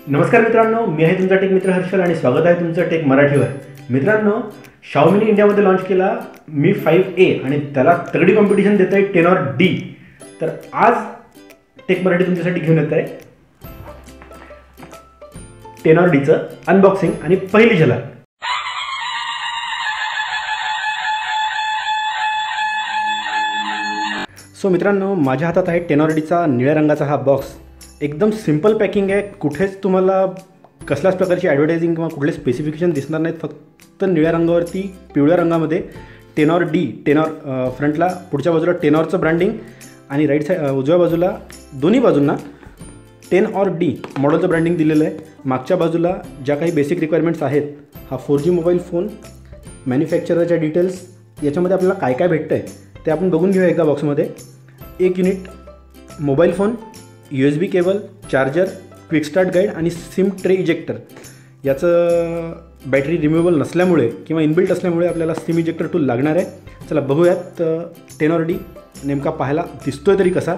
नमस्कार मित्रांनो, मी आहे तुमचा टेक मित्र हर्षल आणि स्वागत आहे तुमचं टेक मराठीवर. मित्रांनो, Xiaomi इंडियामध्ये लॉन्च केला Mi 5A आणि त्याला तगडी कॉम्पिटिशन देत आहे Tenor D. तर आज टेक मराठी तुमच्यासाठी घेऊन येत आहे Tenor Dचं अनबॉक्सिंग आणि पहिली झलक. सो मित्रांनो, माझ्या हातात आहे Tenor Dचा निळ्या रंगाचा हा बॉक्स. एकदम सिंपल पॅकिंग आहे. कुठेच तुम्हाला कसल्याच प्रकारची ॲडव्हर्टायझिंग किंवा कुठले स्पेसिफिकेशन दिसणार नाहीत. फक्त निळ्या रंगावरती पिवळ्या रंगामध्ये Tenor D, टेनॉर फ्रंटला, पुढच्या बाजूला टेनॉरचं ब्रँडिंग आणि राईट साईड उजव्या बाजूला दोन्ही बाजूंना Tenor D मॉडेलचं ब्रँडिंग दिलेलं आहे. मागच्या बाजूला ज्या काही बेसिक रिक्वायरमेंट्स आहेत, हा 4G मोबाईल फोन, मॅन्युफॅक्चररच्या डिटेल्स, याच्यामध्ये आपल्याला काय काय भेटतं आहे ते आपण बघून घेऊया एकदा बॉक्समध्ये. 1 unit mobile phone, USB cable, charger, quick start guide आणि सिम ट्रे इजेक्टर. याचं बॅटरी रिमूवेबल नसल्यामुळे किंवा इनबिल्ट असल्यामुळे आपल्याला सिम इजेक्टर टूल लागणार आहे. चला बघूयात Tenor D नेमका पाहायला दिसतोय तरी कसा.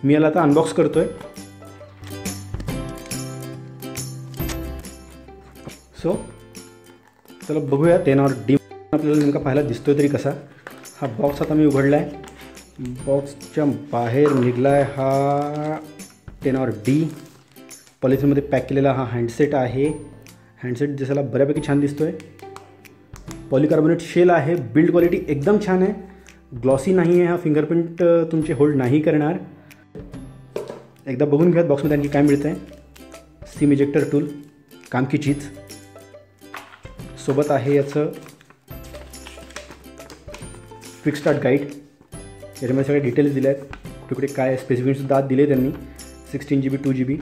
मी याला आता अनबॉक्स करतो आहे. सो चला बघूया Tenor D आपल्याला नेमका पाहायला दिसतोय तरी कसा. हा बॉक्स आता मी उघडला आहे. बॉक्सच्या बाहेर निघला आहे हा Tenor D. पॉलिथिनमध्ये पॅक केलेला हा हँडसेट आहे. हँडसेट दिसायला बऱ्यापैकी छान दिसतो आहे. पॉलिकार्बोनेट शेल आहे. बिल्ड क्वालिटी एकदम छान आहे. ग्लॉसी नाही आहे. हा फिंगरप्रिंट तुमचे होल्ड नाही करणार. एकदा बघून घ्या बॉक्समध्ये आणखी काय मिळतं आहे. सिम इजेक्टर टूल, काम की चीज. सोबत आहे याचं क्विक स्टार्ट गाईड. याच्यामध्ये सगळे डिटेल्स दिले आहेत. कुठे कुठे काय स्पेसिफिकेशनसुद्धा आत दिले त्यांनी. 16GB 2GB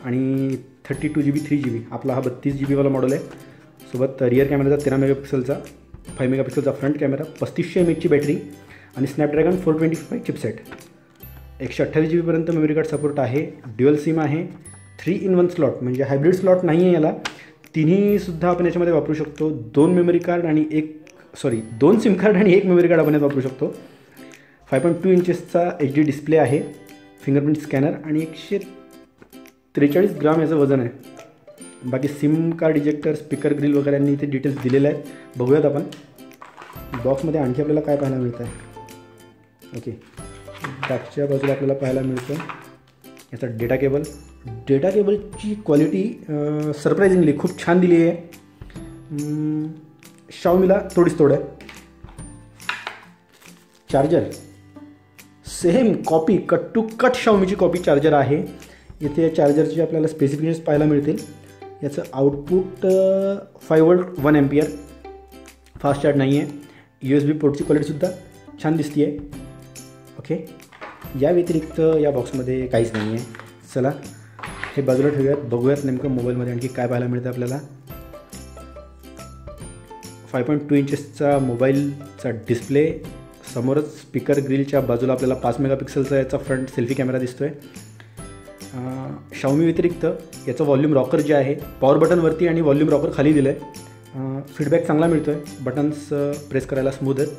आणि 32GB 3GB. आपला हा 32GB वाला मॉडेल आहे. सोबत रिअर कॅमेराचा 13 मेगापिक्सलचा, 5 मेगापिक्सलचा फ्रंट कॅमेरा, 3500 mAhची बॅटरी आणि स्नॅपड्रॅगन 425 चिपसेट. 128GB पर्यंत मेमरी कार्ड सपोर्ट आहे. ड्युअल सिम आहे. 3-in-1 स्लॉट म्हणजे हायब्रिड स्लॉट नाही आहे याला. तिन्हीसुद्धा आपण याच्यामध्ये वापरू शकतो. 2 सिम कार्ड आणि 1 मेमरी कार्ड आपण यात वापरू शकतो. 5.2 इंचेसचा HD डिस्प्ले आहे. फिंगरप्रिंट स्कॅनर आणि 143 ग्राम याचं वजन आहे. बाकी SIM card ejector, speaker grill वगैरे यांनी इथे डिटेल्स दिलेले आहेत. बघूयात आपण बॉक्समध्ये आणखी आपल्याला काय पाहायला मिळतं आहे. ओके, बॅकच्या बाजूला आपल्याला पाहायला मिळतं याचा डेटा केबल. डेटा केबलची क्वालिटी सरप्रायझिंगली खूप छान दिली आहे. Xiaomiला थोडीच तोड आहे. Charger same copy, cut to cut Xiaomiची कॉपी चार्जर आहे. इथे या चार्जरचे आपल्याला स्पेसिफिकेशन्स पाहायला मिळतील. याचं output 5V 1 ampere. Fast charge नाही आहे. USB पोर्टची क्वालिटीसुद्धा छान दिसते आहे. ओके, या व्यतिरिक्त या बॉक्समध्ये काहीच नाही आहे. चला हे बाजूला ठेवूयात. बघूयात नेमकं मोबाईलमध्ये आणखी काय पाहायला मिळतं आपल्याला. 5.2 इंचेसचा मोबाईलचा डिस्प्ले. समोरच स्पीकर ग्रिलच्या बाजूला आपल्याला 5 मेगापिक्सलचा याचा फ्रंट सेल्फी कॅमेरा दिसतो आहे. Xiaomi व्यतिरिक्त याचं व्हॉल्यूम रॉकर जे आहे, पॉवर बटनवरती आणि व्हॉल्यूम रॉकर खाली दिलं आहे. फीडबॅक चांगला मिळतो आहे. बटन्स प्रेस करायला स्मूथ आहेत.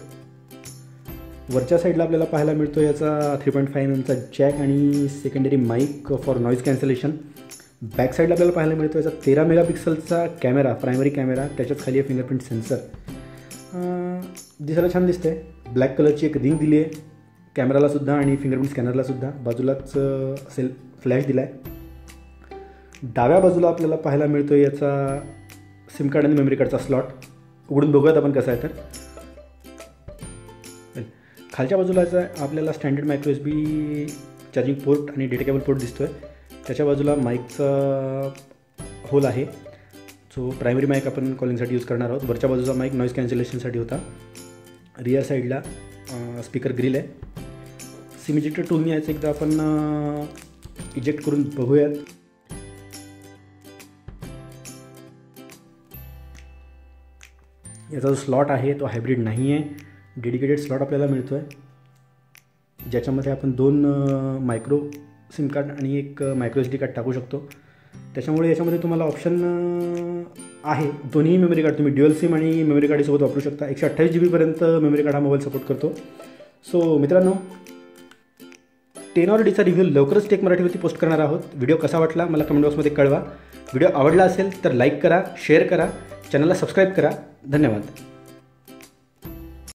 वरच्या साईडला आपल्याला पाहायला मिळतो याचा 3.5 mm जॅक आणि secondary mic for noise cancellation. Back साईडला आपल्याला पाहायला मिळतो याचा 13 मेगापिक्सलचा कॅमेरा, प्रायमरी कॅमेरा. त्याच्याच खाली फिंगरप्रिंट सेन्सर. दिसायला छान दिसतं आहे. ब्लॅक कलरची एक रिंग दिली आहे कॅमेरालासुद्धा आणि फिंगरप्रिंट स्कॅनरलासुद्धा. बाजूलाच फ्लॅश दिला आहे. डाव्या बाजूला आपल्याला पाहायला मिळतो याचा सिम कार्ड आणि मेमरी कार्डचा स्लॉट. उघडून बघूयात आपण कसं आहे तर. खालच्या बाजूला आपल्याला standard micro USB charging port आणि डेटा केबल पोर्ट दिसतो आहे. त्याच्या बाजूला माईकचा होल आहे. सो प्रायमरी माईक आपण कॉलिंगसाठी यूज करणार आहोत. वरच्या बाजूचा माईक नॉईज कॅन्सलेशनसाठी होता. रिअर साईडला स्पीकर ग्रिल आहे. सिम इजेक्टर टूलने याचं एकदा आपण इजेक्ट करून बघूयात. याचा जो स्लॉट आहे तो हायब्रिड नाही आहे. डेडिकेटेड स्लॉट आपल्याला मिळतो आहे, ज्याच्यामध्ये आपण 2 मायक्रो सिम कार्ड आणि 1 मायक्रो SD कार्ड टाकू शकतो. त्याच्यामुळे याच्यामध्ये तुम्हाला ऑप्शन आहे. दोन्ही मेमरी कार्ड तुम्ही ड्युअल सिम आणि मेमरी कार्डसोबत वापरू शकता. 128GB पर्यंत मेमरी कार्ड हा मोबाईल सपोर्ट करतो. सो मित्रांनो, टेनॉरिडीचा रिव्ह्यू लवकरच टेक मराठीवरती पोस्ट करणार आहोत. व्हिडिओ कसा वाटला मला कमेंट बॉक्समध्ये कळवा. व्हिडिओ आवडला असेल तर लाईक करा, शेअर करा, चॅनलला सबस्क्राईब करा. धन्यवाद.